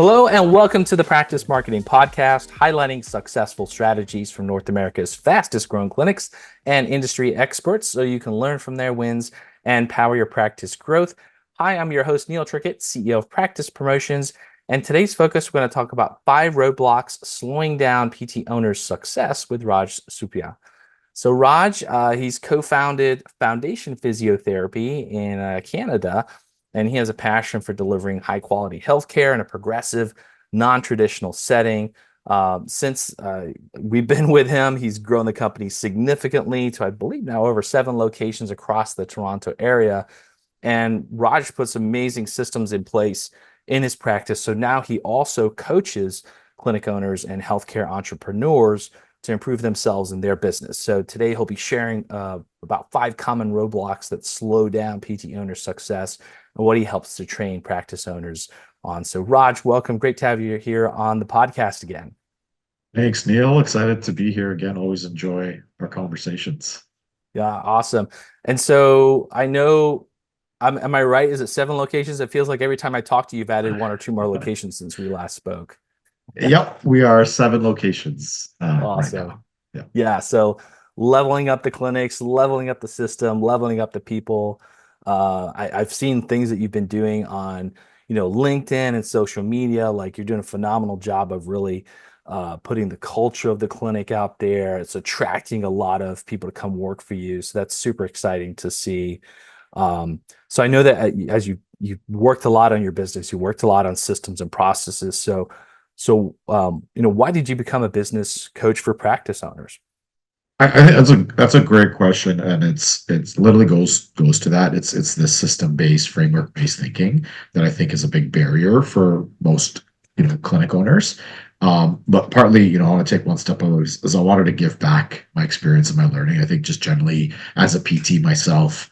Hello and welcome to the Practice Marketing Podcast, highlighting successful strategies from North America's fastest growing clinics and industry experts so you can learn from their wins and power your practice growth. Hi, I'm your host, Neil Trickett, CEO of Practice Promotions. And today's focus, we're going to talk about 5 roadblocks slowing down PT owners' success with Raj Suppiah. So Raj, he's co-founded Foundation Physiotherapy in Canada, and he has a passion for delivering high-quality healthcare in a progressive, non-traditional setting. Since we've been with him, he's grown the company significantly to, I believe, now over 7 locations across the Toronto area. And Raj puts amazing systems in place in his practice. So now he also coaches clinic owners and healthcare entrepreneurs to improve themselves in their business. So today he'll be sharing about 5 common roadblocks that slow down PT owner success and what he helps to train practice owners on. So Raj, welcome. Great to have you here on the podcast again. Thanks, Neil. Excited to be here again. Always enjoy our conversations. Yeah, awesome. And so I know, am I right? Is it 7 locations? It feels like every time I talk to you, you've added 1 or 2 more locations since we last spoke. Yep, we are 7 locations right Awesome. now. Yeah. Yeah. So leveling up the clinics, leveling up the system, leveling up the people. I've seen things that you've been doing on, LinkedIn and social media. Like you're doing a phenomenal job of really putting the culture of the clinic out there. It's attracting a lot of people to come work for you. So that's super exciting to see. So I know that as you worked a lot on your business, you worked a lot on systems and processes. So, why did you become a business coach for practice owners? I think that's a great question, and it's literally goes to that. It's this system-based, framework-based thinking that I think is a big barrier for most clinic owners. But partly, I want to take one step over is I wanted to give back my experience and my learning. I think just generally as a PT myself,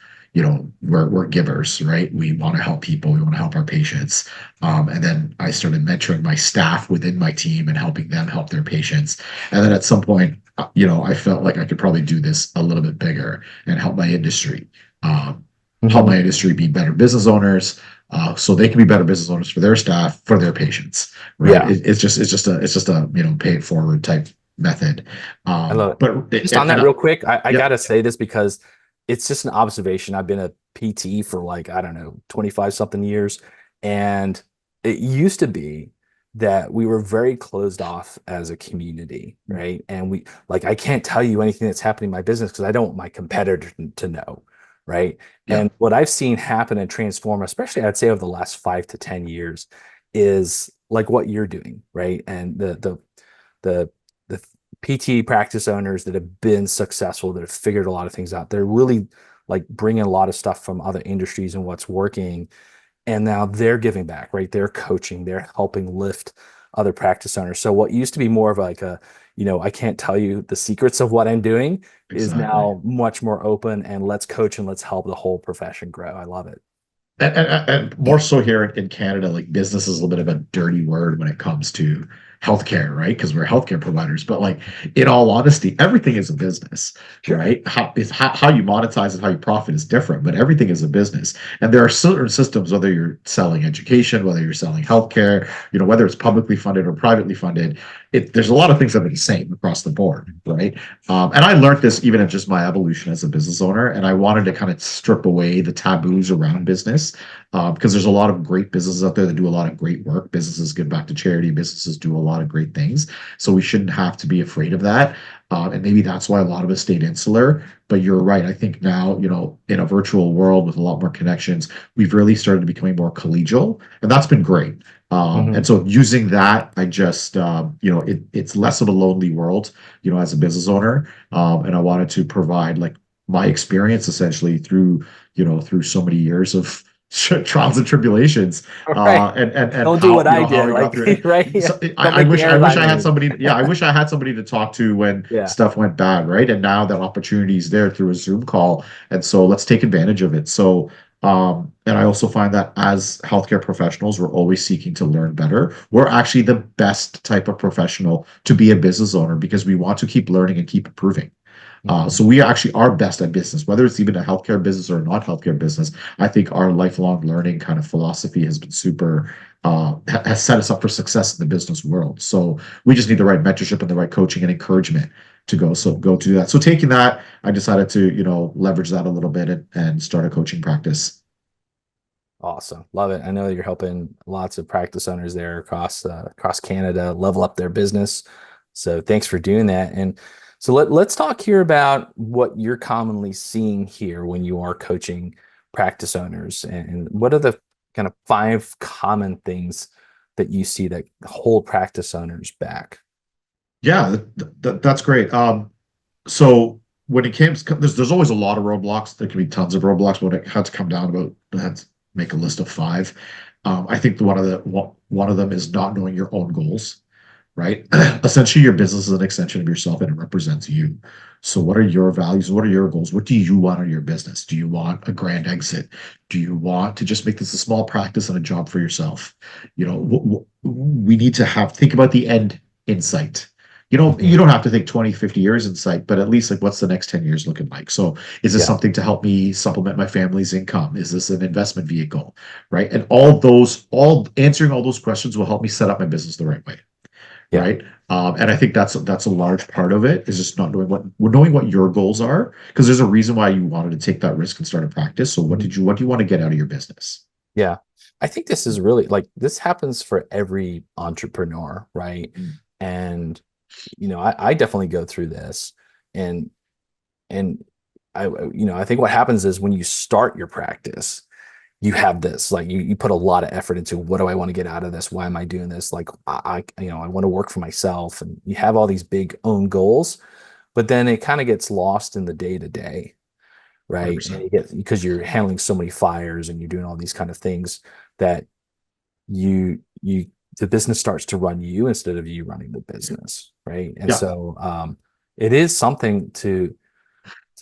we're givers, right? We want to help people, we want to help our patients. And then I started mentoring my staff within my team and helping them help their patients. And then at some point, I felt like I could probably do this a little bit bigger and help my industry, help my industry be better business owners, so they can be better business owners for their staff, for their patients, right? Yeah, It's just a pay it forward type method. I love it. But Just on that real quick, I yeah, gotta say this because it's just an observation. I've been a PT for like, I don't know, 25 something years. And it used to be that we were very closed off as a community, right? And I can't tell you anything that's happening in my business because I don't want my competitor to know, right? yeah. And what I've seen happen and transform, especially I'd say over the last 5 to 10 years, is like what you're doing, right? And the PT practice owners that have been successful, that have figured a lot of things out. They're really like bringing a lot of stuff from other industries and what's working. And now they're giving back, right? They're coaching, they're helping lift other practice owners. So what used to be more of like I can't tell you the secrets of what I'm doing is Exactly. now much more open and let's coach and let's help the whole profession grow. I love it. And more so here in Canada, like business is a little bit of a dirty word when it comes to healthcare, right? Because we're healthcare providers. But like in all honesty, everything is a business, Sure. right? How you monetize and how you profit is different, but everything is a business. And there are certain systems, whether you're selling education, whether you're selling healthcare, whether it's publicly funded or privately funded, there's a lot of things that are the same across the board, right? And I learned this even in just my evolution as a business owner, and I wanted to kind of strip away the taboos around business because there's a lot of great businesses out there that do a lot of great work. Businesses give back to charity. Businesses do a lot of great things. So we shouldn't have to be afraid of that. And maybe that's why a lot of us stayed insular. But you're right. I think now, in a virtual world with a lot more connections, we've really started becoming more collegial, and that's been great. And Mhm. so using that, I just, it's less of a lonely world, as a business owner. And I wanted to provide like my experience essentially through so many years of trials and tribulations, All right. and Don't do how, what I how did, I got like through it. right? Yeah. So Don't I make me wish, I wish I had airline somebody, yeah, I wish I had somebody to talk to when yeah. stuff went bad, right? And now that opportunity is there through a Zoom call. And so let's take advantage of it. So, and I also find that as healthcare professionals, we're always seeking to learn better. We're actually the best type of professional to be a business owner because we want to keep learning and keep improving. Mhm. So we actually are best at business, whether it's even a healthcare business or a not healthcare business. I think our lifelong learning kind of philosophy has been super, has set us up for success in the business world. So we just need the right mentorship and the right coaching and encouragement to go to do that. So taking that, I decided to, leverage that a little bit and start a coaching practice. Awesome. Love it. I know that you're helping lots of practice owners there across Canada level up their business. So thanks for doing that. And so let's talk here about what you're commonly seeing here when you are coaching practice owners, and what are the kind of five common things that you see that hold practice owners back? Yeah, that's great. So when it came, there's always a lot of roadblocks. There can be tons of roadblocks, but it had to come down about, I had to make a list of five. I think one of them is not knowing your own goals, right? Essentially, your business is an extension of yourself and it represents you. So, what are your values? What are your goals? What do you want in your business? Do you want a grand exit? Do you want to just make this a small practice and a job for yourself? We need to think about the end in sight. You Mhm. don't have to think 20, 50 years in sight, but at least like what's the next 10 years looking like? So is this Yeah. something to help me supplement my family's income? Is this an investment vehicle? Right. And all answering all those questions will help me set up my business the right way. Yeah. Right. And I think that's a large part of it is just not knowing what your goals are, because there's a reason why you wanted to take that risk and start a practice. So Mhm. what do you want to get out of your business? Yeah. I think this is really like this happens for every entrepreneur, right? Mm, And I definitely go through this, and and I think what happens is when you start your practice, you have this like you put a lot of effort into what do I want to get out of this? Why am I doing this? Like I want to work for myself, and you have all these big own goals, but then it kind of gets lost in the day to day, right? And 100%. you get because you're handling so many fires and you're doing all these kind of things that you the business starts to run you instead of you running the business, right? And Yeah. so it is something to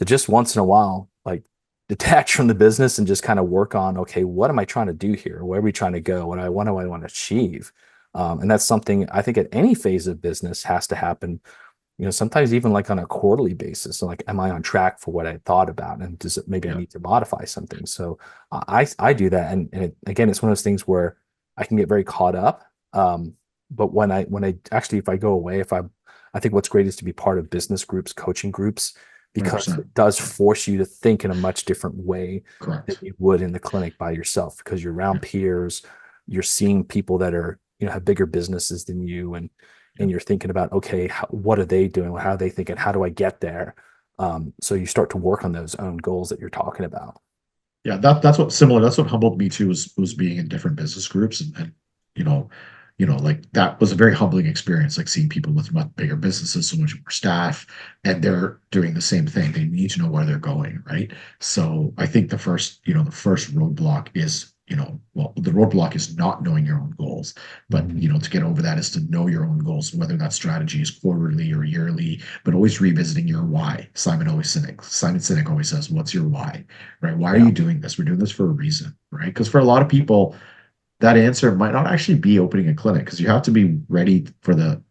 just once in a while like detach from the business and just kind of work on, okay, what am I trying to do here? Where are we trying to go? What do I want to achieve? And that's something I think at any phase of business has to happen, sometimes even like on a quarterly basis. So like, am I on track for what I thought about? And does it, maybe I Yeah. need to modify something? So I do that. Again, it's one of those things where I can get very caught up. But when I actually, if I go away, I think what's great is to be part of business groups, coaching groups, because 100%. it does force you to think in a much different way than Correct. you would in the clinic by yourself, because you're Yeah. around peers, you're seeing people that are, have bigger businesses than you, Yeah. and you're thinking about, okay, what are they doing? How are they thinking? How do I get there? So you start to work on those own goals that you're talking about. Yeah, that's what humbled me too, was being in different business groups and you know, like that was a very humbling experience, like seeing people with much bigger businesses, so much more staff, and they're doing the same thing. They need to know where they're going, right? So I think the first roadblock is, well, the roadblock is not knowing your own goals. But Mhm. to get over that is to know your own goals, whether that strategy is quarterly or yearly, but always revisiting your why. Simon Sinek always says, "What's your why?" Right? Why are Yeah. you doing this? We're doing this for a reason, right? Because for a lot of people, that answer might not actually be opening a clinic, because you have to be ready for the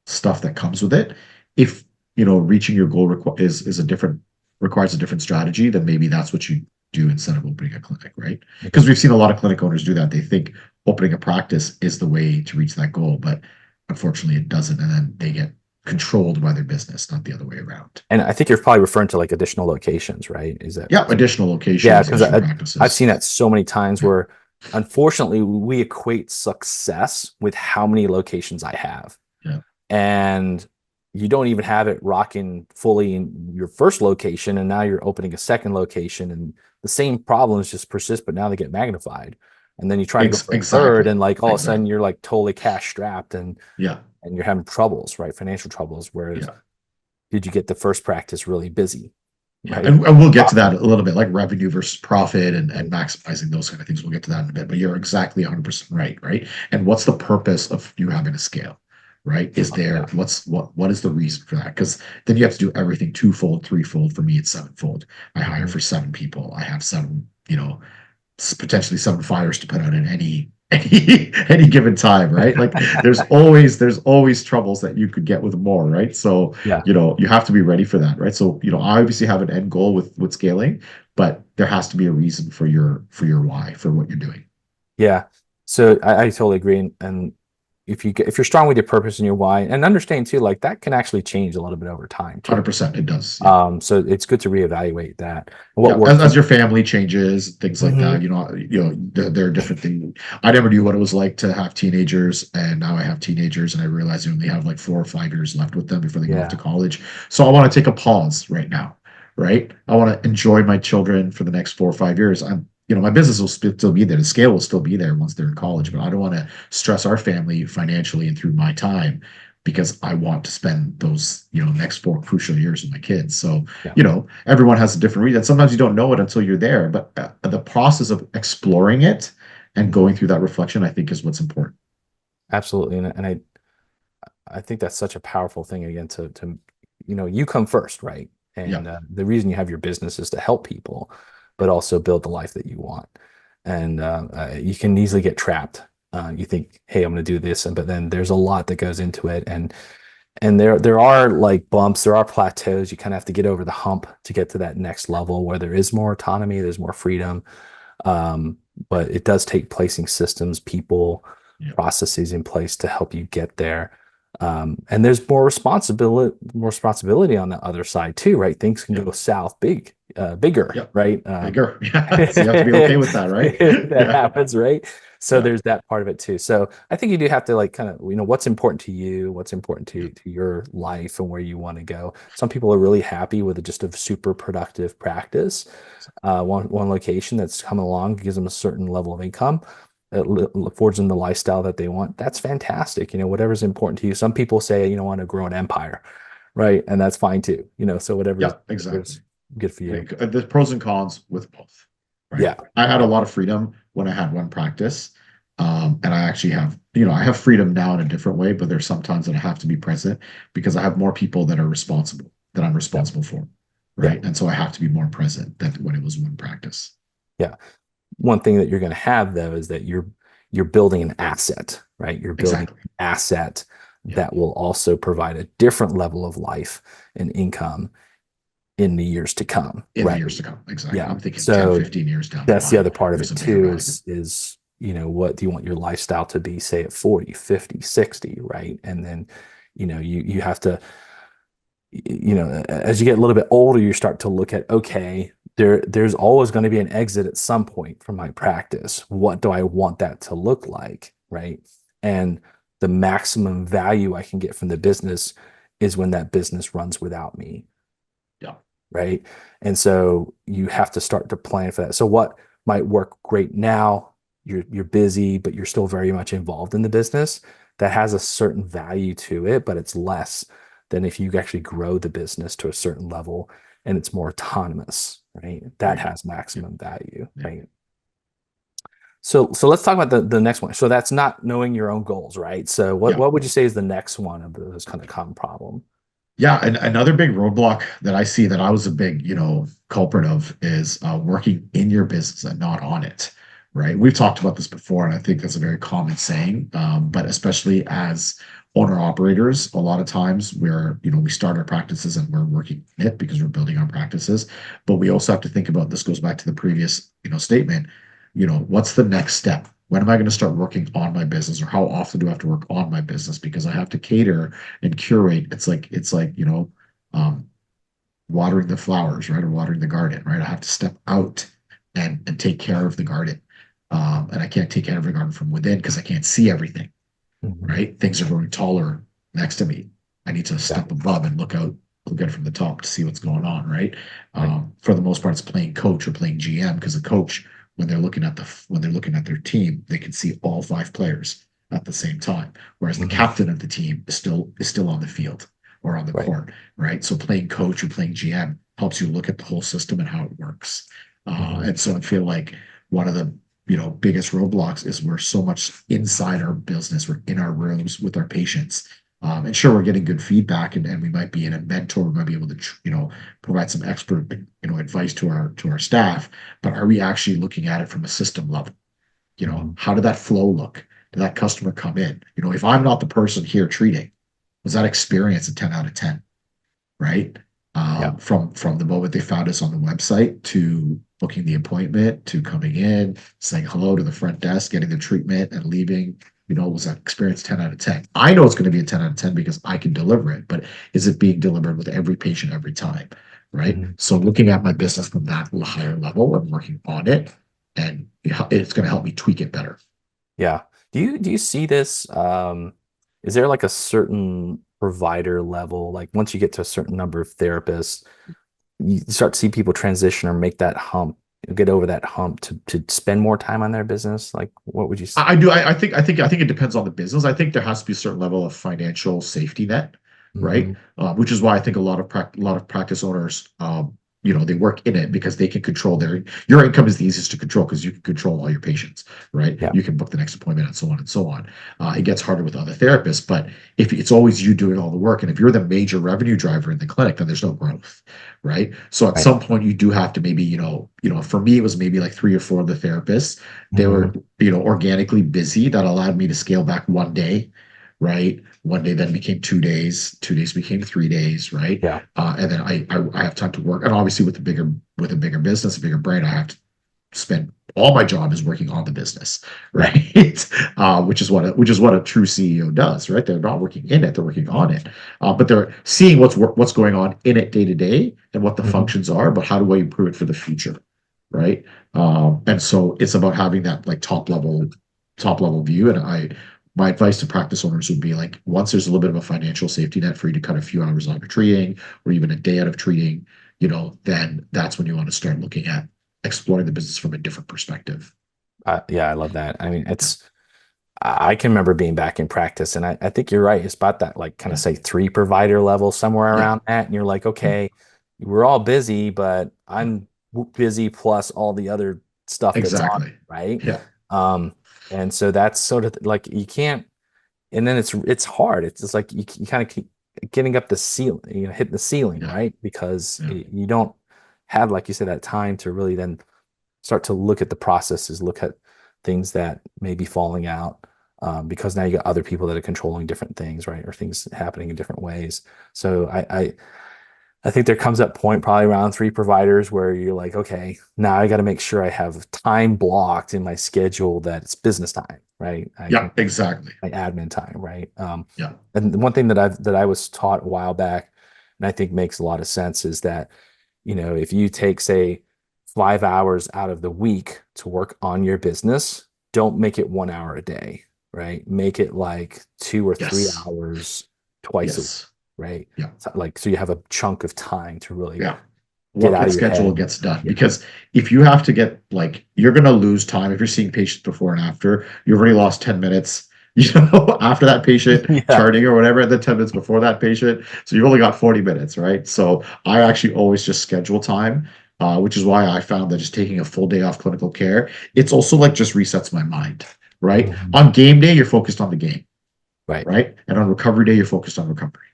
stuff that comes with it. If reaching your goal requires a different strategy, then maybe that's what you do instead of opening a clinic, right? Because Mhm. we've seen a lot of clinic owners do that. They think opening a practice is the way to reach that goal, but unfortunately it doesn't, and then they get controlled by their business, not the other way around. And I think you're probably referring to like additional locations, right? Is that Yeah, additional Yeah, locations, because additional I've practices. seen that so many times Yeah, where unfortunately we equate success with how many locations I have. yeah, And you don't even have it rocking fully in your first location, and now you're opening a second location, and the same problems just persist, but now they get magnified. And then you try to go for a third, exactly, and like all of a sudden exactly. you're like totally cash strapped, Yeah, and you're having troubles, right? Financial troubles. Whereas yeah. did you get the first practice really busy, Yeah, right? and we'll get to that Profitable. a little bit, like revenue versus profit and Right. maximizing those kind of things. We'll get to that in a bit, but you're exactly 100% right, right? And what's the purpose of you having a scale, right? Yeah. What is the reason for that? Because then you have to do everything twofold, threefold. For me, it's sevenfold. I hire Mhm. for seven people. I have seven, potentially seven fires to put out in any any given time, right? Like there's always troubles that you could get with more, right? So, Yeah. you have to be ready for that, right? So, I obviously have an end goal with scaling, but there has to be a reason for your why, for what you're doing. Yeah. So I totally agree. And if you're strong with your purpose and your why, and understand too, like that can actually change a little bit over time too. 100% it does. Yeah. So it's good to reevaluate that. What Yeah, works. as your family changes, things like that, Mhm. there are different things. I never knew what it was like to have teenagers, and now I have teenagers, and I realize they only have like 4 or 5 years left with them before they go off to Yeah. college. So I want to take a pause right now, right? I want to enjoy my children for the next 4 or 5 years. My business will still be there. The scale will still be there once they're in college, but I don't want to stress our family financially and through my time because I want to spend those, next 4 crucial years with my kids. So, Yeah. everyone has a different reason. Sometimes you don't know it until you're there, but the process of exploring it and Mhm. going through that reflection, I think, is what's important. Absolutely. And I think that's such a powerful thing again to you come first, right? Yeah, And the reason you have your business is to help people, but also build the life that you want. And you can easily get trapped. You think, hey, I'm going to do this, but then there's a lot that goes into it, and there are like bumps, there are plateaus. You kind of have to get over the hump to get to that next level where there is more autonomy, there's more freedom. Um, but it does take placing systems, people, yeah, processes in place to help you get there. And there's more responsibility on the other side too, right? Things can yeah, go south bigger, yeah. right? Bigger. Yeah. So you have to be okay with that, right? That Yeah, happens, right? So yeah, there's that part of it too. So I think you do have to like kind of, what's important to you, what's important yeah, to your life and where you want to go. Some people are really happy with just a super productive practice, one location that's coming along gives them a certain level of income. It affords them the lifestyle that they want. That's fantastic. Whatever's important to you. Some people say, want to grow an empire, right? And that's fine too. So yeah, whatever's exactly. good for you. There's pros and cons with both, right? Yeah. I had a Yeah. lot of freedom when I had one practice. And I actually have, I have freedom now in a different way, but there's sometimes that I have to be present because I have more people that I'm Yeah. responsible for, Yeah. right? And so I have to be more present than when it was one practice. Yeah. One thing that you're going to have though is that you're building an asset, right? You're building Exactly. an asset Yeah. that will also provide a different level of life and income in the years to come, In the right? years to come. Exactly. Yeah. I'm thinking 10, So 15 years down the that's the line. other part of There's it a bigger too value. is what do you want your lifestyle to be, say at 40, 50, 60, right? And then, you have to, as you get a little bit older, you start to look at, okay, there's always going to be an exit at some point from my practice. What do I want that to look like, right? And the maximum value I can get from the business is when that business runs without me, Yeah. right? And so you have to start to plan for that. So what might work great now, you're busy, but you're still very much involved in the business. That has a certain value to it, but it's less than if you actually grow the business to a certain level and it's more autonomous, right? There That you go. has Yeah. maximum value, Yeah. right? So let's talk about the next one. So that's not knowing your own goals, right? So what Yeah. what would you say is the next one of those kind of common problem? Yeah, and another big roadblock that I see that I was a big, culprit of is working in your business and not on it, right? We've talked about this before, and I think that's a very common saying. But especially as owner operators, a lot of times we start our practices and we're working in it because we're building our practices. But we also have to think about this goes back to the previous, statement. What's the next step? When am I going to start working on my business, or how often do I have to work on my business? Because I have to cater and curate. It's like watering the flowers, right, or watering the garden, right. I have to step out and take care of the garden, and I can't take care of the garden from within because I can't see everything, Mhm. right. Things are growing taller next to me. I need to Yeah, step above and look at it from the top to see what's going on, right. right. For the most part, it's playing coach or playing GM because the coach, when they're looking at their team, they can see all 5 players at the same time, whereas the Mhm. captain of the team is still on the field or on the Right. court, right. So playing coach or playing GM helps you look at the whole system and how it works. Mhm. And so I feel like one of the biggest roadblocks is we're so much inside our business. We're in our rooms with our patients. And sure, we're getting good feedback, and we might be in a mentor. We might be able to, provide some expert, advice to our staff. But are we actually looking at it from a system level? Mhm. how did that flow look? Did that customer come in? If I'm not the person here treating, was that experience a 10 out of 10? Right? Yeah. From the moment they found us on the website to booking the appointment to coming in, saying hello to the front desk, getting the treatment and leaving. Was that experience 10 out of 10? I know it's going to be a 10 out of 10 because I can deliver it, but is it being delivered with every patient every time? Right. Mhm. So looking at my business from that higher level and working on it, and it's going to help me tweak it better. Yeah. Do you see this? Is there like a certain provider level, like once you get to a certain number of therapists, you start to see people transition or make that hump, get over that hump to spend more time on their business? Like, what would you? I do. I think it depends on the business. I think there has to be a certain level of financial safety net, right? Mhm. Which is why I think a lot of practice owners, they work in it because they can control your income is the easiest to control because you can control all your patients, right? Yeah. You can book the next appointment and so on and so on. It gets harder with other therapists, but if it's always you doing all the work, and if you're the major revenue driver in the clinic, then there's no growth, right? So at Right. some point, you do have to maybe, for me, it was maybe like three or four of the therapists. They Mhm. were organically busy. That allowed me to scale back one day, right? One day then became 2 days. 2 days became 3 days, right? Yeah. And then I have time to work. And obviously with a bigger business, a bigger brain, I have to spend all my job is working on the business, Yeah. right? Which is what a true CEO does, right? They're not working in it; they're working on it, but they're seeing what's going on in it day to day and what the Mhm. functions are. But how do I improve it for the future, right? And so it's about having that like top level view. And my advice to practice owners would be like once there's a little bit of a financial safety net for you to cut a few hours out of treating or even a day out of treating, then that's when you want to start looking at exploring the business from a different perspective. Yeah, I love that. I mean, Yeah, I can remember being back in practice, and I think you're right. It's about that, like, kind of yeah, say three provider level, somewhere yeah, around that. And you're like, yeah, okay, we're all busy, but I'm busy plus all the other stuff that's on, exactly. right? Yeah, Um, and so that's sort of like you can't, and then it's hard. It's just like you kind of keep getting up the ceiling, hitting the ceiling, yeah, right? Because yeah, you don't have, like you said, that time to really then start to look at the processes, look at things that may be falling out, because now you got other people that are controlling different things, right? Or things happening in different ways. So I think there comes that point probably around three providers where you're like, okay, now I got to make sure I have time blocked in my schedule that it's business time, right? I yeah, can exactly. my admin time, right? Yeah, And one thing that I was taught a while back, and I think makes a lot of sense, is that if you take, say, 5 hours out of the week to work on your business, don't make it 1 hour a day, right? Make it like 2 or 3 yes, hours twice a week, yes, right? yeah, So you have a chunk of time to really yeah. get What out gets of your scheduled head. gets done. Yeah. Because if you have to get like, you're going to lose time. If you're seeing patients before and after, you've already lost 10 minutes, after that patient Yeah. turning or whatever, and then 10 minutes before that patient. So you've only got 40 minutes, right? So I actually always just schedule time, which is why I found that just taking a full day off clinical care, it's also like just resets my mind, right? Mhm. On game day, you're focused on the game, Right. right? And on recovery day, you're focused on recovery,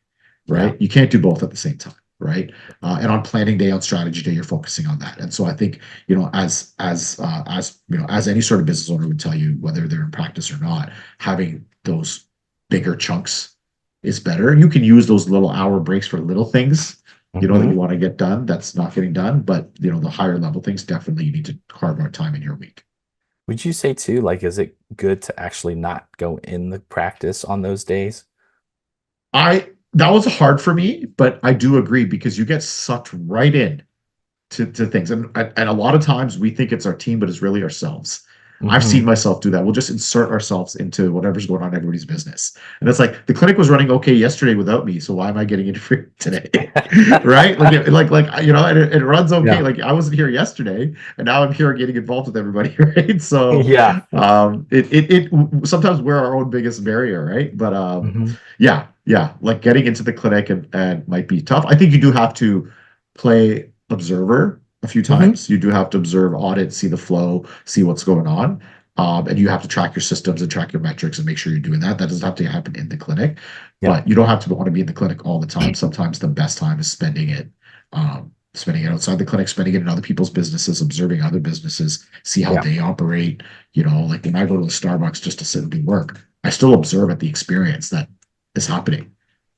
Yeah. right? You can't do both at the same time, right? And on planning day, on strategy day, you're focusing on that. And so I think as any sort of business owner would tell you, whether they're in practice or not, having those bigger chunks is better. You can use those little hour breaks for little things, that Hmm. you want to get done that's not getting done. But the higher level things definitely you need to carve out time in your week. Would you say too, like, is it good to actually not go in the practice on those days? I That was hard for me, but I do agree because you get sucked right in to things. And a lot of times we think it's our team, but it's really ourselves. I've Hmm. seen myself do that. We'll just insert ourselves into whatever's going on in everybody's business. And it's like the clinic was running okay yesterday without me, so why am I getting interfered today? Right? And it runs okay. Yeah. Like I wasn't here yesterday, and now I'm here getting involved with everybody, right? So Yeah. it sometimes we're our own biggest barrier, right? But Hmm. yeah, yeah, like getting into the clinic and might be tough. I think you do have to play observer a few Hmm. times. You do have to observe, audit, see the flow, see what's going on. And you have to track your systems and track your metrics and make sure you're doing that. That doesn't have to happen in the clinic, Yeah. but you don't have to want to be in the clinic all the time. Sometimes the best time is spending it spending it outside the clinic, spending it in other people's businesses, observing other businesses, see how Yeah. they operate. Like when I go to a Starbucks just to sit and do work, I still observe at the experience that is happening.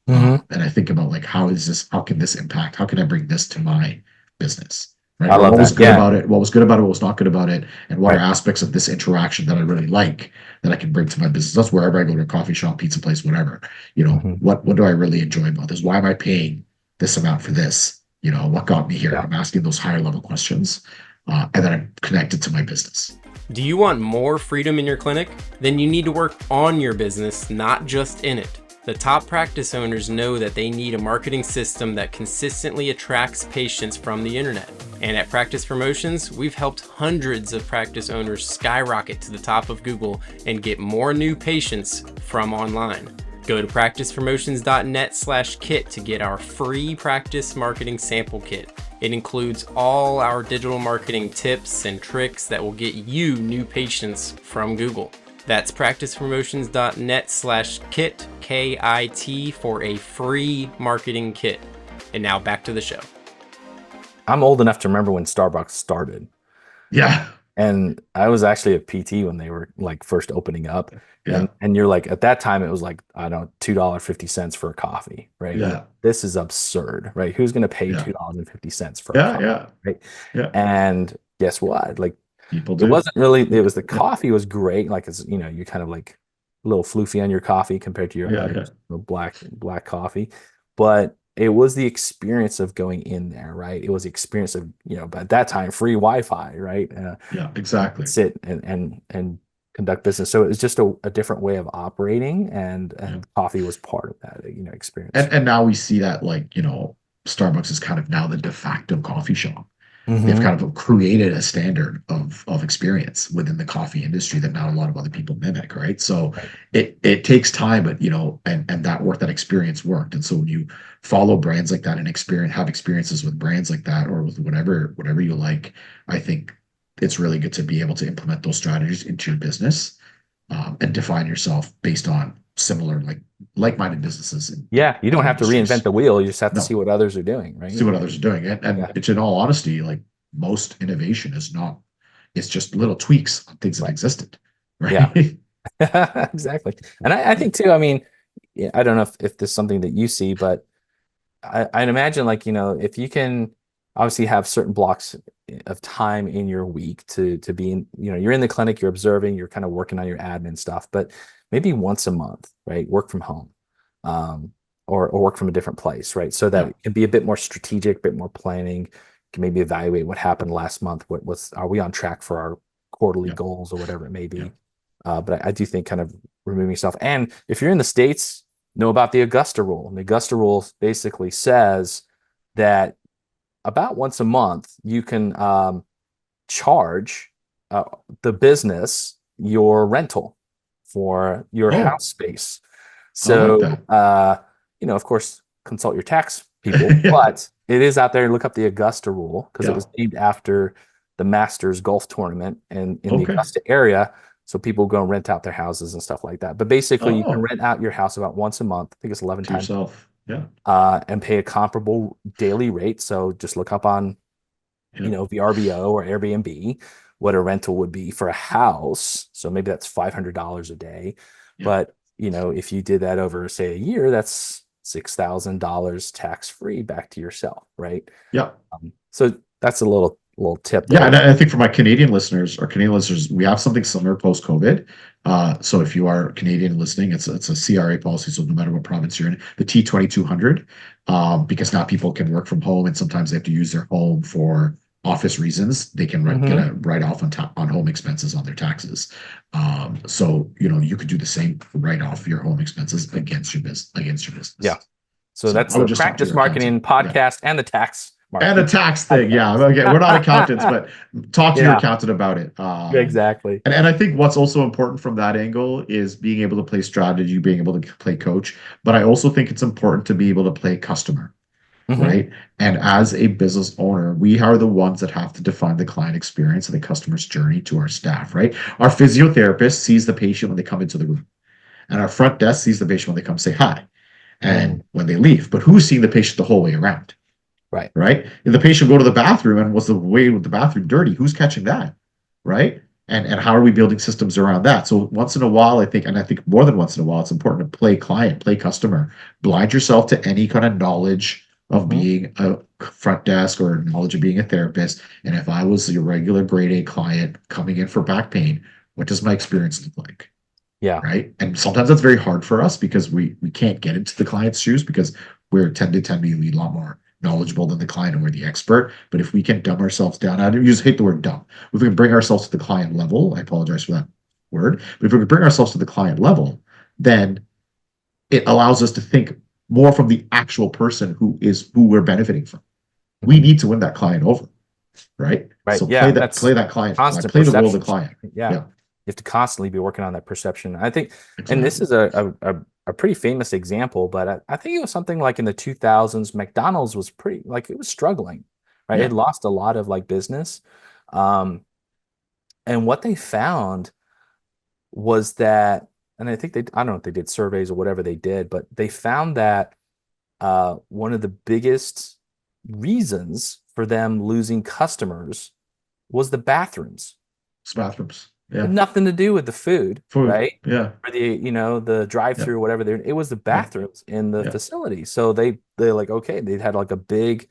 Hmm. And I think about like, how can this impact? How can I bring this to my business? Right. I Or love what was that. good Yeah. about it? What was good about it? What was not good about it? And what are Right. aspects of this interaction that I really like that I can bring to my business? That's wherever I go to a coffee shop, pizza place, whatever. Hmm. What do I really enjoy about this? Why am I paying this amount for this? What got me here? Yeah. I'm asking those higher level questions, and then I'm connected to my business. Do you want more freedom in your clinic? Then you need to work on your business, not just in it. The top practice owners know that they need a marketing system that consistently attracts patients from the internet. And at Practice Promotions, we've helped hundreds of practice owners skyrocket to the top of Google and get more new patients from online. Go to practicepromotions.net/kit to get our free practice marketing sample kit. It includes all our digital marketing tips and tricks that will get you new patients from Google. That's practicepromotions.net/kit, KIT, for a free marketing kit. And now back to the show. I'm old enough to remember when Starbucks started. Yeah. And I was actually a PT when they were like first opening up. Yeah. And you're like, at that time, it was like, I don't know, $2.50 for a coffee, right? You're like, Yeah. this is absurd, right? Who's going to pay Yeah. $2.50 for a Yeah. coffee, Yeah. right? Yeah. And guess what? Like, People it do. wasn't really, it was the Yeah. coffee was great. Like, it's, you're kind of like a little floofy on your coffee compared to your Yeah. other Yeah. black coffee. But it was the experience of going in there, right? It was the experience of, but at that time, free Wi-Fi, right? Yeah. You could Exactly. sit and conduct business. So it was just a different way of operating, and Yeah. coffee was part of that, experience. And now we see that Starbucks is kind of now the de facto coffee shop. They've Hmm. kind of created a standard of experience within the coffee industry that not a lot of other people mimic, right? So Right. it takes time, but and that experience worked. And so when you follow brands like that and have experiences with brands like that or with whatever you like, I think it's really good to be able to implement those strategies into your business, and define yourself based on similar like-minded businesses in Yeah, you don't other have to reinvent industries. the wheel. You just have to see No, what others are doing, right? see what others are doing. And Yeah, it's in all honesty, like most innovation is not, it's just little tweaks on things that right. existed. Yeah, Right. exactly. And I think too, I mean, yeah, I don't know if this is something that you see, but I'd imagine like, if you can obviously have certain blocks of time in your week to be in, you're in the clinic, you're observing, you're kind of working on your admin stuff, but maybe once a month, right? Work from home, um, or work from a different place, right? So that Yeah. it can be a bit more strategic, a bit more planning. You can maybe evaluate what happened last month. Are we on track for our quarterly Yeah. goals or whatever it may Yeah. be? But I do think kind of removing yourself. And if you're in the States, know about the Augusta rule. And the Augusta rule basically says that about once a month you can charge uh, the business your rental for your Oh, house space. I like So, that. of course, consult your tax people, Yeah. but it is out there. Look up the Augusta rule because it Yeah. was named after the Masters golf tournament in the Okay. Augusta area. So people go and rent out their houses and stuff like that. But basically, you can Oh, rent out your house about once a month. I think it's 11 to times, yourself. Yeah. and pay a comparable daily rate. So just look up on, Yeah. VRBO or Airbnb, what a rental would be for a house. So maybe that's $500 a day. Yeah. But, if you did that over, say, a year, that's $6,000 tax free back to yourself, right? Yeah. So that's a little tip Yeah, there. and I think for my Canadian listeners, we have something similar post COVID. So if you are Canadian listening, it's a CRA policy. So no matter what province you're in, the T2200, because now people can work from home, and sometimes they have to use their home for office reasons. They can get Hmm. a write off on home expenses on their taxes. So you could do the same, write off your home expenses against your Yeah. business. So So that's I would the just talk to practice your accountant. marketing Yeah. podcast and the tax And a marketing tax thing, yeah. Okay, we're not accountants, podcast. but talk to your Yeah, accountant about it. exactly. And I think what's also important from that angle is being able to play strategy, being able to play coach. But I also think it's important to be able to play customer, Hmm. right? And as a business owner, we are the ones that have to define the client experience and the customer's journey to our staff, right? Our physiotherapist sees the patient when they come into the room, and our front desk sees the patient when they come say hi Hmm. and when they leave. But who's seeing the patient the whole way around? Right. right? If the patient go to the bathroom and was the way with the bathroom dirty, who's catching that, right? And how are we building systems around that? So once in a while, I think, and I think more than once in a while, it's important to play client, play customer, blind yourself to any kind of knowledge of Mhm. being a front desk or knowledge of being a therapist. And if I was your regular grade A client coming in for back pain, what does my experience look like? Yeah. Right. And sometimes that's very hard for us because we can't get into the client's shoes because we're tend to be a lot more knowledgeable than the client and we're the expert. But if we can dumb ourselves down, I hate the word dumb. If we can bring ourselves to the client level, I apologize for that word, but if we can bring ourselves to the client level, then it allows us to think more from the actual person who we're benefiting from. We Mhm. need to win that client over, right? Right. So Yeah. play That's that client, constant play the role of the perception client. shift. Yeah. Yeah, You have to constantly be working on that perception. I think, and this exactly. is a pretty famous example, but I think it was something like in the 2000s, McDonald's was pretty, like it was struggling, right? It Yeah, lost a lot of like business. Um, and what they found was that, and I think I don't know if they did surveys or whatever they did, but they found that one of the biggest reasons for them losing customers was the bathrooms. it's bathrooms. It had Yeah, nothing to do with the food, food. right? Yeah, Or the yeah, drive-through or whatever. It was the yeah, bathrooms in the yeah, facility. So they like, okay, they had like a big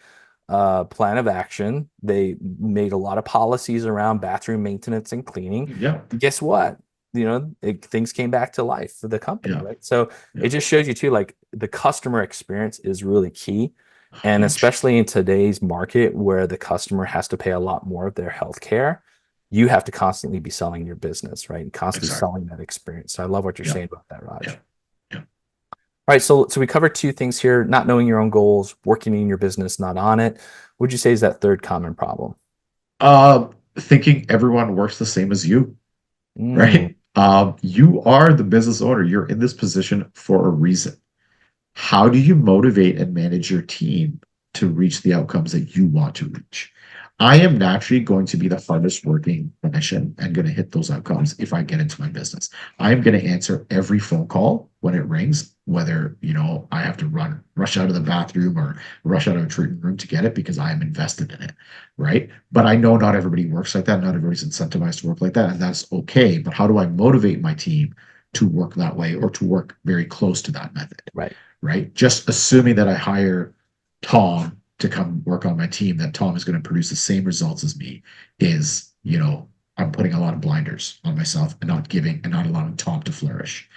plan of action. They made a lot of policies around bathroom maintenance and cleaning. yeah, Guess what? Things came back to life for the company, yeah, right? So it yeah. just shows you too, like the customer experience is really key. And Huge. especially in today's market where the customer has to pay a lot more of their healthcare, you have to constantly be selling your business, right? And constantly Exactly. selling that experience. So I love what you're Yeah, saying about that, yeah, Raj. yeah. All right, so we covered two things here: not knowing your own goals, working in your business, not on it. Would you say is that third common problem? Uh, Thinking everyone works the same as you, Mm, right? You are the business owner. You're in this position for a reason. How do you motivate and manage your team to reach the outcomes that you want to reach? I am naturally going to be the hardest working clinician and going to hit those outcomes if I get into my business. I am going to answer every phone call when it rings, whether, I have to rush out of the bathroom or rush out of a treatment room to get it because I am invested in it, right? But I know not everybody works like that. Not everybody's incentivized to work like that, and that's okay. But how do I motivate my team to work that way or to work very close to that method? right. Right? Just assuming that I hire Tom to come work on my team, that Tom is going to produce the same results as me is, I'm putting a lot of blinders on myself and not giving and not allowing Tom to flourish.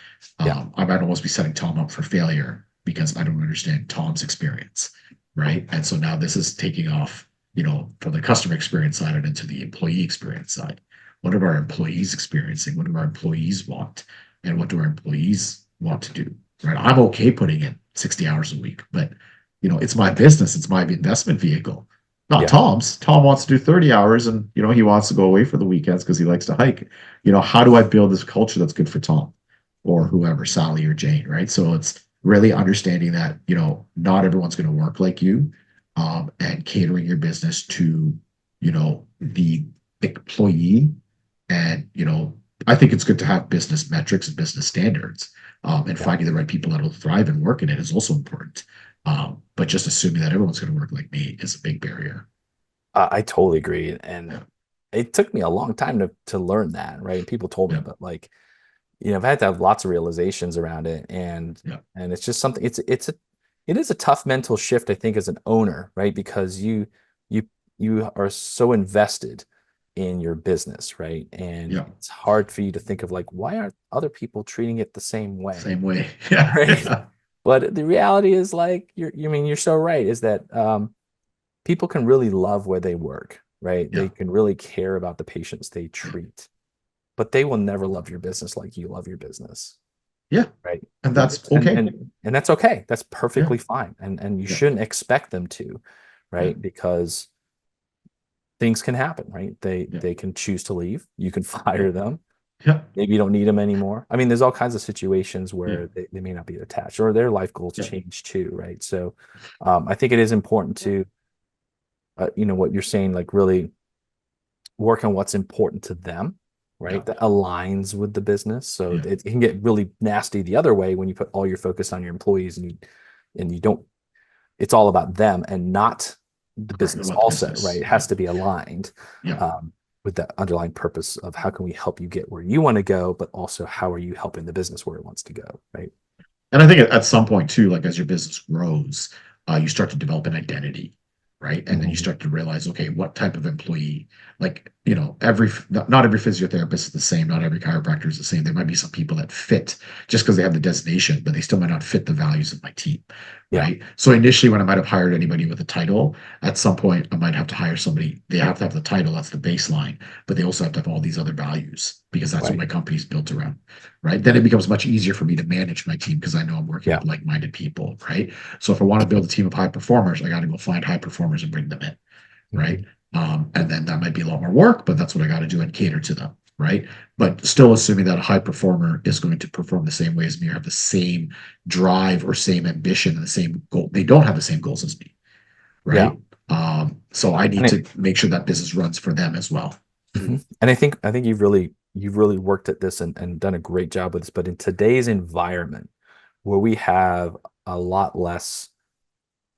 Yeah. I might almost be setting Tom up for failure because I don't understand Tom's experience. Right. And so now this is taking off, from the customer experience side and into the employee experience side. What are our employees experiencing? What do our employees want? And what do our employees want to do? Right. I'm okay putting in 60 hours a week, but it's my business, it's my investment vehicle. Not Yeah. Tom's. Tom wants to do 30 hours and he wants to go away for the weekends because he likes to hike. How do I build this culture that's good for Tom or whoever, Sally or Jane, right? So it's really understanding that, not everyone's going to work like you, and catering your business to, the employee. And, I think it's good to have business metrics and business standards, and Yeah. finding the right people that will thrive and work in it is also important. But just assuming that everyone's going to work like me is a big barrier. I totally agree. Yeah, And it took me a long time to learn that, right? People told me, yeah, but like, I've had to have lots of realizations around it. yeah, And it's just something, it is a tough mental shift, I think, as an owner, right? Because you you are so invested in your business, right? And yeah. it's hard for you to think of like, why aren't other people treating it the same way? Same way. Yeah, Right. yeah, But the reality is like you're so right, is that people can really love where they work, right? They yeah, can really care about the patients they treat, but they will never love your business like you love your business, yeah. right? And And that's okay. and that's okay. That's Yeah, perfectly fine. And you yeah, shouldn't expect them to, yeah, right? Because things can happen, right? yeah, They can choose to leave. You can yeah, fire them. yeah, Maybe you don't need them anymore. I mean, there's all kinds of situations yeah, where they may not be attached or their life goals yeah, change too, right? So I think it is important to, what you're saying, like really work on what's important to them, yeah, right? That aligns with the business. So yeah, it can get really nasty the other way when you put all your focus on your employees and you don't, it's all about them and not the Correct. business About the also, right? business. It has to be aligned Yeah. with the underlying purpose of how can we help you get where you want to go, but also how are you helping the business where it wants to go, right? And I think at some point too, like as your business grows, you start to develop an identity, right? And then you Mhm. start to realize, okay, what type of employee, like, not every physiotherapist is the same, not every chiropractor is the same. There might be some people that fit just because they have the designation, but they still might not fit the values of my team, Yeah, right? So initially, when I might have hired anybody with a title, at some point, I might have to hire somebody. They have to have the title, that's the baseline, but they also have to have all these other values because that's what right. my company's built around, right? Then it becomes much easier for me to manage my team because I know I'm working Yeah. with like-minded people, right? So if I want to build a team of high performers, I got to go find high performers and bring them in, right? Mhm. And then that might be a lot more work, but that's what I got to do and cater to them, right? But still assuming that a high performer is going to perform the same way as me or have the same drive or same ambition and the same goal. They don't have the same goals as me, Yeah. right? So I need And to make sure that business runs for them as well. and I think you've really worked at this and done a great job with this. But in today's environment where we have a lot less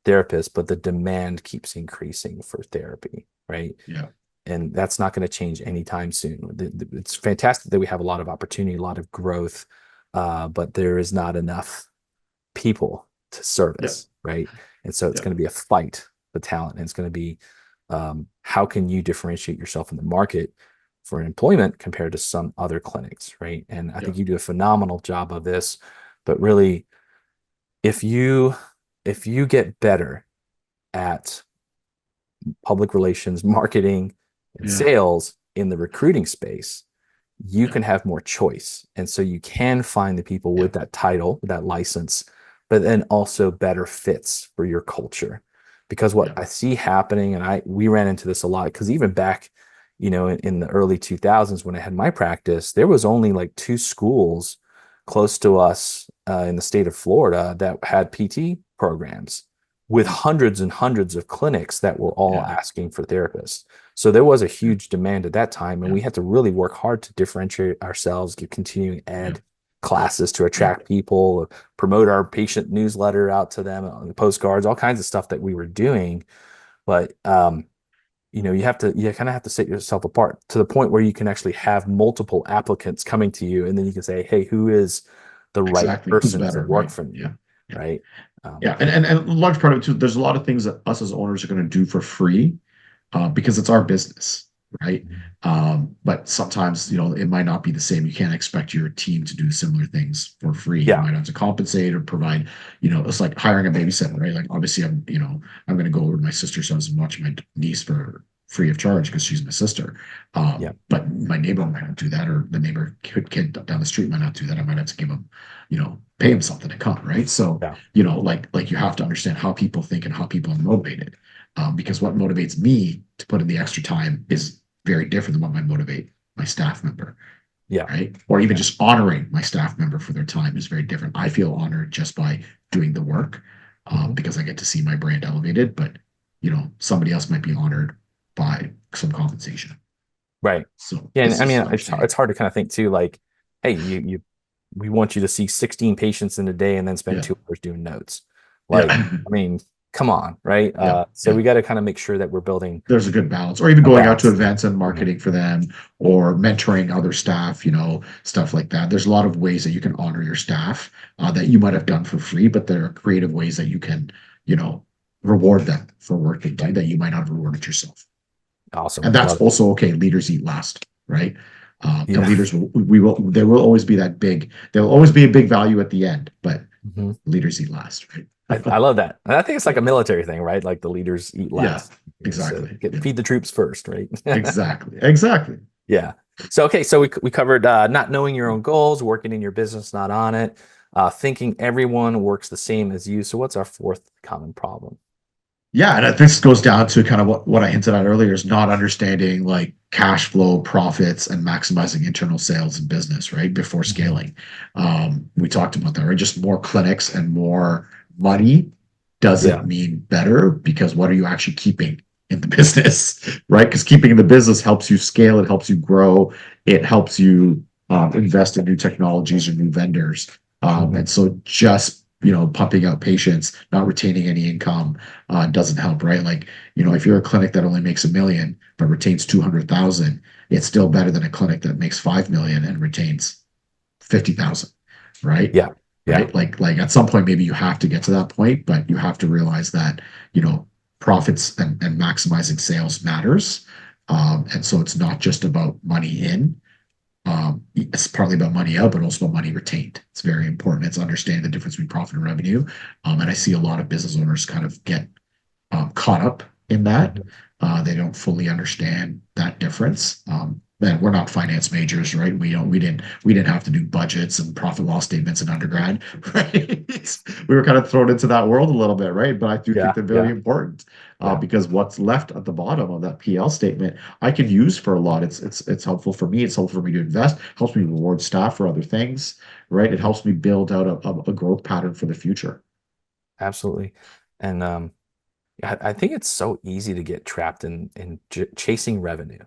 therapists, but the demand keeps increasing for therapy, right? Yeah, And that's not going to change anytime soon. It's fantastic that we have a lot of opportunity, a lot of growth, but there is not enough people to yeah, service, right? And so it's yeah, going to be a fight for talent, and it's going to be how can you differentiate yourself in the market for employment compared to some other clinics, right? And I yeah, think you do a phenomenal job of this, but really, if you if you get better at public relations, marketing, and yeah, sales in the recruiting space, you yeah, can have more choice. And so you can find the people yeah, with that title, that license, but then also better fits for your culture. Because what yeah, I see happening, and we ran into this a lot, because even back, in the early 2000s when I had my practice, there was only like two schools close to us in the state of Florida that had PT programs with yeah, hundreds and hundreds of clinics that were all yeah, asking for therapists. So there was a yeah, huge demand at that time, and yeah, we had to really work hard to differentiate ourselves, get continuing yeah, ed classes to yeah, attract people, promote our patient newsletter out to them, postcards, all kinds of stuff that we were doing. But you kind of have to set yourself apart to the point where you can actually have multiple applicants coming to you, and then you can say, "Hey, who is the right exactly. Who's person to better, work right? for me?" Yeah. Yeah. Right? Yeah, and a large part of it too, there's a lot of things that us as owners are going to do for free because it's our business, right? But sometimes, it might not be the same. You can't expect your team to do similar things for free. You Yeah. might have to compensate or provide, it's like hiring a babysitter, right? Like obviously I'm going to go over to my sister's house and watch my niece for free of charge because she's my sister. Yeah. But my neighbor might not do that, or the neighbor kid down the street might not do that. I might have to give him, pay him something to come, right? So, Yeah. like you have to understand how people think and how people are motivated. Because what motivates me to put in the extra time is very different than what might motivate my staff member, Yeah. right? Or even Yeah. just honoring my staff member for their time is very different. I feel honored just by doing the work Mhm. because I get to see my brand elevated, but somebody else might be honored by some compensation. Right. So Yeah, and it's I just mean, it's understanding. hard to kind of think too, like, hey, we want you to see 16 patients in a day and then spend Yeah, 2 hours doing notes. Like, yeah, I mean, come on, right? yeah, So yeah. we got to kind of make sure that we're building There's a good balance, or even a going out to balance. events and Mhm. marketing for them, or mentoring other staff, stuff like that. There's a lot of ways that you can honor your staff that you might have done for free, but there are creative ways that you can, you know, reward them for work they do Right. that you might not have rewarded yourself. Awesome. And that's Love it. also okay. Leaders eat last, right? And Yeah. leaders there will always be there will always be a big value at the end, but Mhm. leaders eat last, right? I love that. And I think it's like a military thing, right? Like the leaders eat Yeah, last. So exactly. Yeah, feed the troops first, right? exactly. Exactly. Yeah. So okay, so we covered not knowing your own goals, working in your business, not on it, thinking everyone works the same as you. So what's our fourth common problem? Yeah, and this goes down to kind of what I hinted at earlier is not understanding like cash flow, profits, and maximizing internal sales and business, right? Before Mhm. scaling. We talked about that, right? Just more clinics and more money Yeah. doesn't mean better because what are you actually keeping in the business, right? Because keeping in the business helps you scale, it helps you grow, it helps you invest in new technologies or new vendors. Mhm. And so just pumping out patients, not retaining any income doesn't help, right? Like, if you're a clinic that only makes $1 million but retains 200,000, it's still better than a clinic that makes 5 million and retains 50,000, right? Yeah. Yeah. Right. Like at some point, maybe you have to get to that point, but you have to realize that, profits and maximizing sales matters. And so it's not just about money in. It's partly about money out, but also about money retained. It's very important. It's understanding the difference between profit and revenue. And I see a lot of business owners kind of get caught up in that. Mhm. They don't fully understand that difference. And we're not finance majors, right? We didn't have to do budgets and profit loss statements in undergrad, right? We were kind of thrown into that world a little bit, right? But I do think Yeah. they're very Yeah. important Yeah. because what's left at the bottom of that PL statement, I can use for a lot. It's helpful for me. It's helpful for me to invest. Helps me reward staff for other things, right? It helps me build out a growth pattern for the future. Absolutely. And I think it's so easy to get trapped in chasing revenue,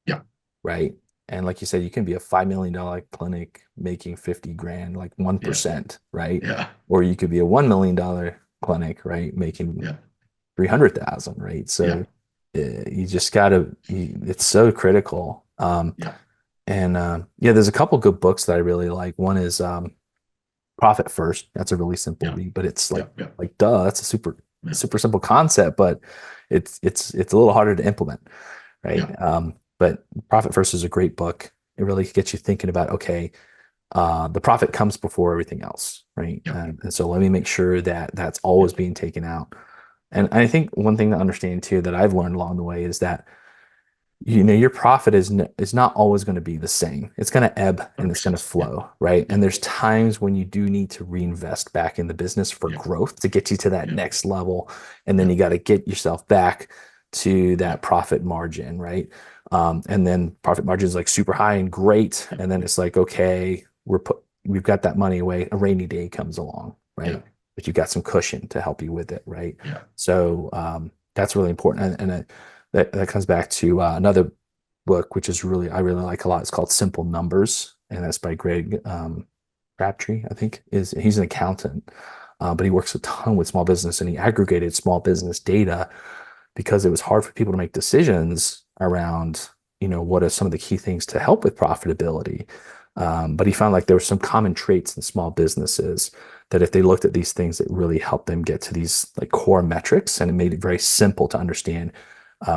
Yeah, right? And like you said, you can be a $5 million clinic making 50 grand, like yeah, 1%, right? yeah, Or you could be a $1 million clinic, right, making yeah, 300,000, right? yeah, So you just gotta, it's so critical. yeah, And yeah, there's a couple good books that I really like. One is Profit First. That's a really simple yeah, read, but it's yeah, yeah, like duh, that's a super yeah, super simple concept, but it's a little harder to implement, right? yeah, But Profit First is a great book. It really gets you thinking about, okay, the profit comes before everything else, right? yeah, And so let me make sure that that's always being taken out. And I think one thing to understand too that I've learned along the way is that your profit is not always going to be the same. It's going to ebb and it's going to 100%. Yeah, flow, right? yeah, And there's times when you do need to reinvest back in the business for yeah, growth to get you to that yeah, next level, and then yeah, you got to get yourself back to yeah, that profit margin, right? And then profit margin is like super high and great, yeah, and then it's like, okay, we've got that money away. A rainy day comes along, yeah, right? But you've got some cushion to help you with it, right? yeah, So that's really important, and that comes back to another book, which is I really like a lot. It's called Simple Numbers, and that's by Greg Crabtree, I think. He's an accountant, but he works a ton with small business, and he aggregated small business data because it was hard for people to make decisions around, what are some of the key things to help with profitability. But he found like there were some common traits in small businesses that if they looked at these things, it really helped them get to these like core metrics, and it made it very simple to understand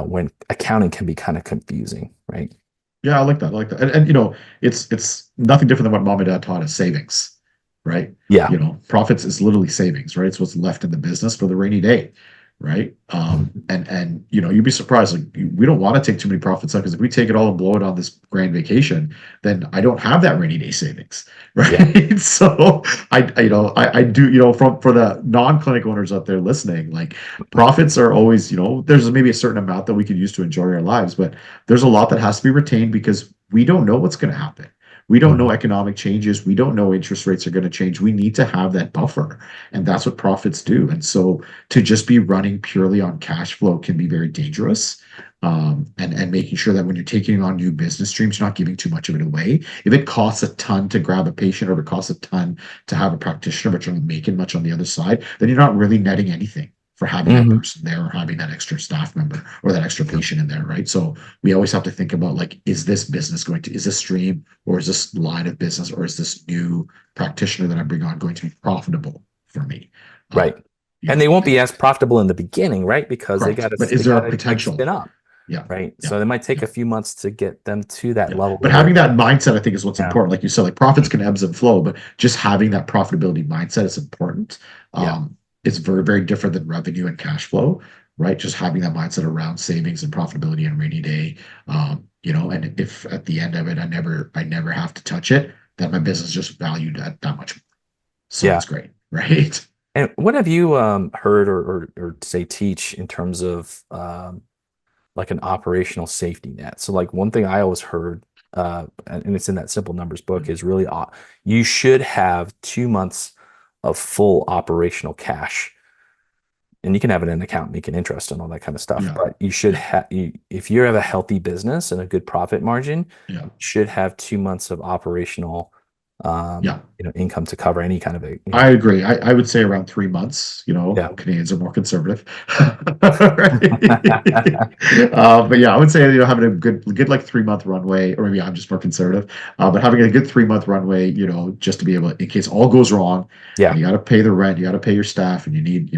when accounting can be kind of confusing, right? yeah. I like that. I like that. And it's nothing different than what mom and dad taught us, savings, right? Yeah. Profits is literally savings, right? It's what's left in the business for the rainy day, right? And you'd be surprised. Like we don't want to take too many profits out because if we take it all and blow it on this grand vacation, then I don't have that rainy day savings, Yeah. right? So I do, for the non-clinic owners out there listening, like profits are always, there's maybe a certain amount that we could use to enjoy our lives, but there's a lot that has to be retained because we don't know what's going to happen. We don't know Mhm. economic changes. We don't know interest rates are going to change. We need to have that buffer. And that's what profits do. And so to just be running purely on cash flow can be very dangerous. And making sure that when you're taking on new business streams, you're not giving too much of it away. If it costs a ton to grab a patient or if it costs a ton to have a practitioner, but you're not making much on the other side, then you're not really netting anything for having that Mhm. person there or having that extra staff member or that extra patient in there, right? So we always have to think about like, is this stream or is this line of business or is this new practitioner that I bring on going to be profitable for me? Right. And they won't be And as profitable in the beginning, right? Because they correct. got But to is they there got a to like potential? spin up, Yeah, right? yeah, So it might take yeah. a few months to get them to that Yeah. level But where they're, having that mindset, I think, is what's yeah, important. Like you said, like profits can ebbs and flow, but just having that profitability mindset is important. yeah, It's very, very different than revenue and cash flow, right? Just having that mindset around savings and profitability and rainy day. And if at the end of it, I never have to touch it, then my business is just valued at that much more. So yeah. it's great, right? And what have you heard or say teach in terms of like an operational safety net? So like one thing I always heard, and it's in that Simple Numbers book, is really you should have 2 months of full operational cash, and you can have it in an account making interest and all that kind of stuff. Yeah, But you should yeah, have, if you have a healthy business and a good profit margin, yeah, you should have 2 months of operational Yeah. income to cover any kind of a, I agree. I would say around 3 months. yeah. Canadians are more conservative. But yeah, I would say having a good like 3 month runway, or maybe I'm just more conservative. But having a good 3 month runway, just to be able, in case all goes wrong, Yeah. and you got to pay the rent, you got to pay your staff, and you need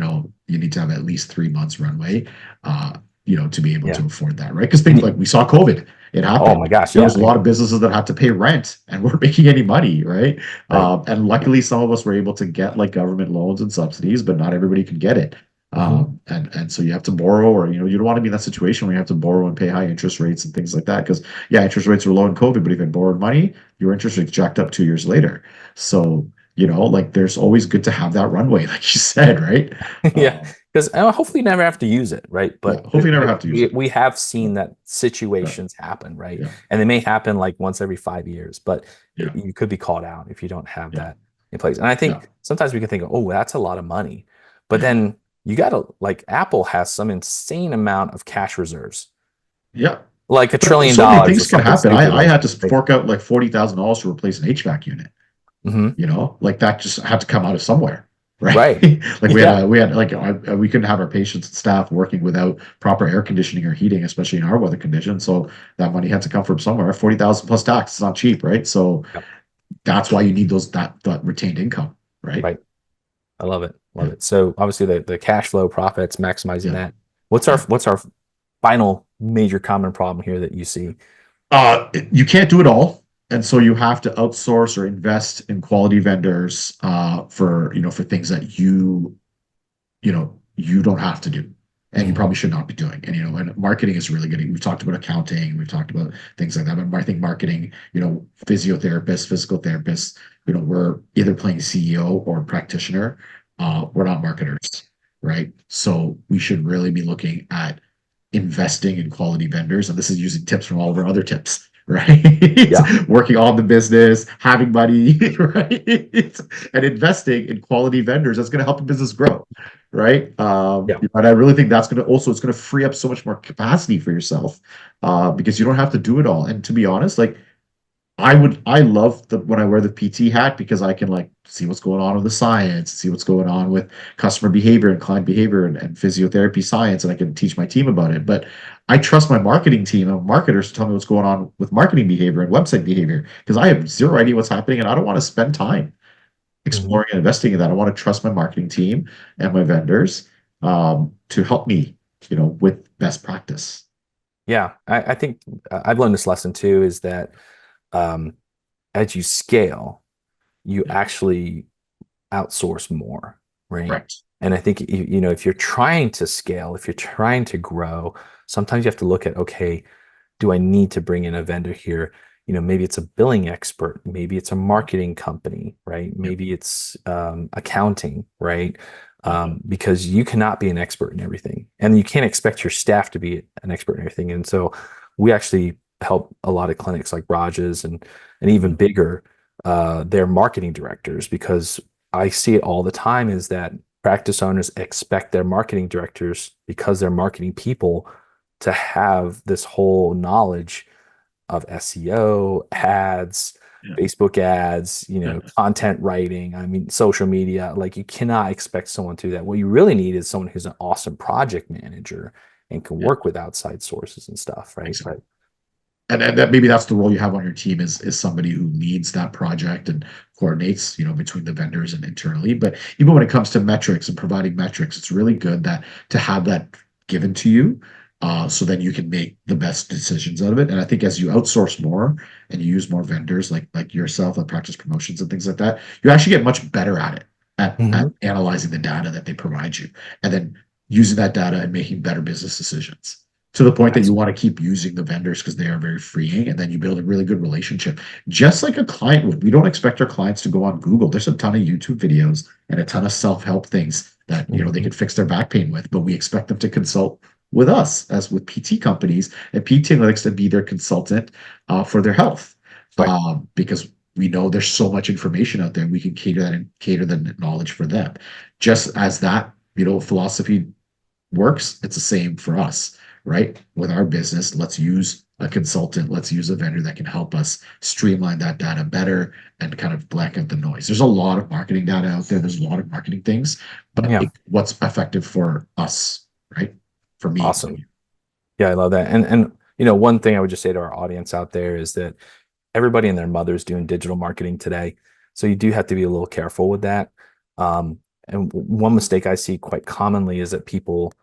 to have at least 3 months runway, to be able Yeah. to afford that, right? Because things like we saw COVID, it Oh my happened. gosh. There Yeah. was a lot of businesses that had to pay rent and weren't making any money, right? Right. And luckily, some of us were able to get like government loans and subsidies, but not everybody can get it. Hmm. And so you have to borrow, or you don't want to be in that situation where you have to borrow and pay high interest rates and things like that. Because yeah, interest rates were low in COVID, but if you had borrowed money, your interest rates jacked up 2 years later. So like there's always good to have that runway, like you said, right? Yeah. Um, Because hopefully you never have to use it, right? yeah, But hopefully you never have to use it. we have seen that Right. situations happen, right? Yeah, And they may happen like once every 5 years, but yeah, you could be called out if you don't have yeah, that in place. And I yeah, think sometimes we can think, oh, that's a lot of money. But yeah, then you got to, like, Apple has some insane amount of cash reserves, yeah. like $1 But trillion so many or things can something happen. stupid I like had to that. fork out like $40,000 to replace an HVAC unit. Mhm. Like that just had to come out of somewhere, right? Right. Like Yeah. we had like we couldn't have our patients and staff working without proper air conditioning or heating, especially in our weather conditions. So that money had to come from somewhere. 40,000 plus tax. It's not cheap, right? So Yep. that's why you need that retained income, right? Right. I love it. Love Yeah, it. So obviously the cash flow profits, maximizing yeah, that. What's our final major common problem here that you see? you can't do it all, and so you have to outsource or invest in quality vendors for things that you don't have to do, and you Mhm. probably should not be doing. And marketing is really good. We've talked about accounting, we've talked about things like that, but I think marketing, physiotherapists, physical therapists, we're either playing CEO or practitioner. We're not marketers, right? So we should really be looking at investing in quality vendors. And this is using tips from all of our other tips, right? Yeah. Working on the business, having money, right? And investing in quality vendors that's going to help the business grow, right? Yeah. And I really think that's going to also, it's going to free up so much more capacity for yourself, because you don't have to do it all. And to be honest, like I love when I wear the PT hat, because I can like see what's going on with the science, see what's going on with customer behavior and client behavior and physiotherapy science, and I can teach my team about it. But I trust my marketing team and marketers to tell me what's going on with marketing behavior and website behavior, because I have zero idea what's happening and I don't want to spend time Mhm. exploring and investing in that. I want to trust my marketing team and my vendors, to help me, with best practice. Yeah. I think I've learned this lesson too, is that um, as you scale, you Yeah. actually outsource more, right? Correct. And I think if you're trying to scale, if you're trying to grow, sometimes you have to look at, okay, do I need to bring in a vendor here? Maybe it's a billing expert, maybe it's a marketing company, right? Yeah. Maybe it's accounting, right? Yeah. Because you cannot be an expert in everything, and you can't expect your staff to be an expert in everything. And so we actually help a lot of clinics like Raj's and even bigger, their marketing directors, because I see it all the time is that practice owners expect their marketing directors, because they're marketing people, to have this whole knowledge of SEO, ads, Yeah. Facebook ads, Yeah. content writing. I mean, social media. Like, you cannot expect someone to do that. What you really need is someone who's an awesome project manager and can Yeah. work with outside sources and stuff, right? Exactly. But And that maybe that's the role you have on your team, is somebody who leads that project and coordinates, between the vendors and internally. But even when it comes to metrics and providing metrics, it's really good that to have that given to you, so then you can make the best decisions out of it. And I think as you outsource more and you use more vendors like yourself, like practice promotions and things like that, you actually get much better at it, at Mhm. analyzing the data that they provide you, and then using that data and making better business decisions, to the point that you Absolutely. want to keep using the vendors because they are very freeing, and then you build a really good relationship, just like a client would. We don't expect our clients to go on Google. There's a ton of YouTube videos and a ton of self-help things that they Mhm. could fix their back pain with, but we expect them to consult with us, as with PT companies, and PT likes to be their consultant, for their health, Right. because we know there's so much information out there. We can cater that and cater the knowledge for them. Just as that philosophy works, it's the same for us, right? With our business, let's use a consultant, let's use a vendor that can help us streamline that data better and kind of black out the noise. There's a lot of marketing data out there. There's a lot of marketing things, but Yeah. what's effective for us, right? For me. Awesome. Yeah, I love that. And one thing I would just say to our audience out there is that everybody and their mother's doing digital marketing today. So you do have to be a little careful with that. And one mistake I see quite commonly is that people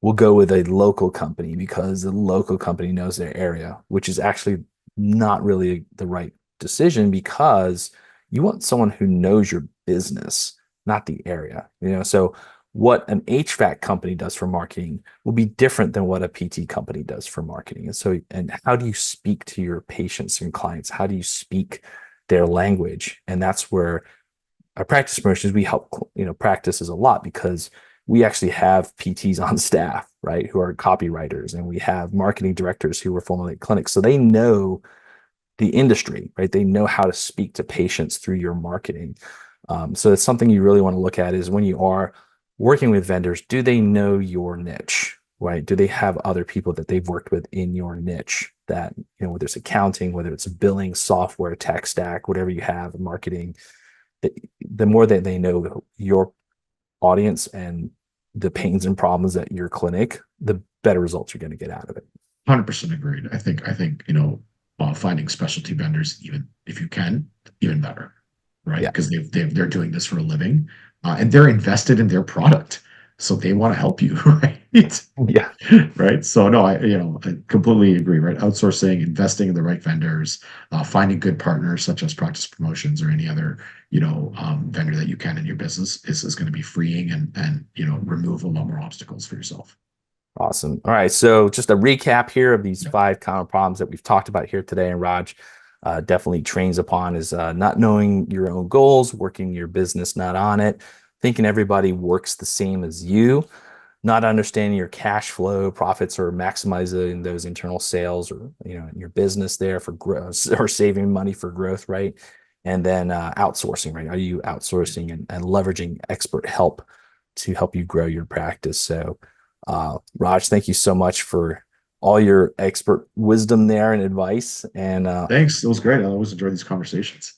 will go with a local company because the local company knows their area, which is actually not really the right decision because you want someone who knows your business, not the area. So what an HVAC company does for marketing will be different than what a PT company does for marketing. And how do you speak to your patients and clients? How do you speak their language? And that's where our practice promotions, we help, practices a lot because we actually have PTs on staff, right, who are copywriters, and we have marketing directors who are formulate clinics. So they know the industry, right? They know how to speak to patients through your marketing. So it's something you really want to look at is when you are working with vendors, do they know your niche, right? Do they have other people that they've worked with in your niche that, whether it's accounting, whether it's billing, software, tech stack, whatever you have, marketing, the more that they know your audience and the pains and problems at your clinic, the better results you're going to get out of it. 100% agreed. I think, finding specialty vendors, even if you can, even better, right? Because they're doing this for a living, and they're invested in their product, so they want to help you, right? Yeah. Right. So no, I completely agree. Right. Outsourcing, investing in the right vendors, finding good partners such as Practice Promotions or any other vendor that you can in your business is going to be freeing and remove a lot more obstacles for yourself. Awesome. All right. So just a recap here of these 5 common problems that we've talked about here today. And Raj definitely trains upon is not knowing your own goals, working your business, not on it, thinking everybody works the same as you, not understanding your cash flow, profits, or maximizing those internal sales or, in your business there for growth or saving money for growth. Right. And then outsourcing, right? Are you outsourcing and leveraging expert help to help you grow your practice? So, Raj, thank you so much for all your expert wisdom there and advice. And Thanks. It was great. I always enjoy these conversations.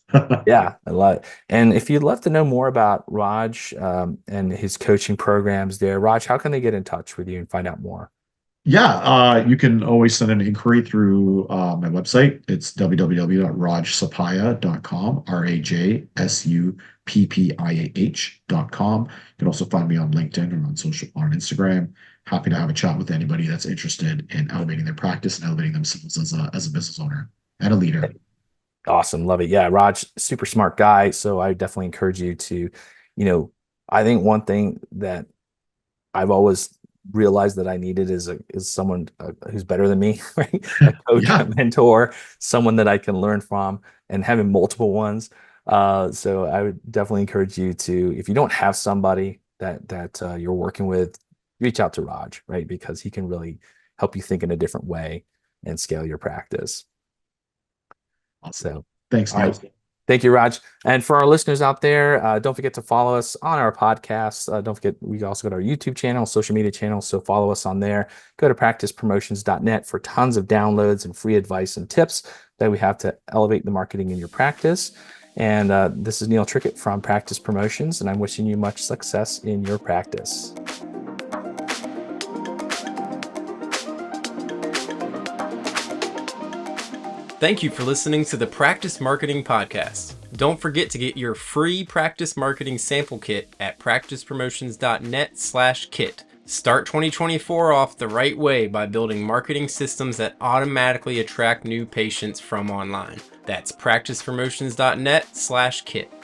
yeah, I love it. And if you'd love to know more about Raj and his coaching programs there, Raj, how can they get in touch with you and find out more? Yeah, you can always send an inquiry through my website. It's www.rajsuppiah.com, RAJSUPPIAH.com. You can also find me on LinkedIn or on Instagram. Happy to have a chat with anybody that's interested in elevating their practice and elevating themselves as a business owner and a leader. Awesome. Love it. Yeah, Raj, super smart guy. So I definitely encourage you to, I think one thing that I've always realized that I needed is someone who's better than me, right? A coach, Yeah, a mentor, someone that I can learn from, and having multiple ones. So I would definitely encourage you to, if you don't have somebody that you're working with, reach out to Raj, right? Because he can really help you think in a different way and scale your practice. awesome. So, Thanks, all right. Neil. Thank you, Raj. And for our listeners out there, don't forget to follow us on our podcast. Don't forget, we also got our YouTube channel, social media channel. So follow us on there. Go to practicepromotions.net for tons of downloads and free advice and tips that we have to elevate the marketing in your practice. And this is Neil Trickett from Practice Promotions, and I'm wishing you much success in your practice. Thank you for listening to the Practice Marketing Podcast. Don't forget to get your free practice marketing sample kit at practicepromotions.net/kit. Start 2024 off the right way by building marketing systems that automatically attract new patients from online. That's practicepromotions.net/kit.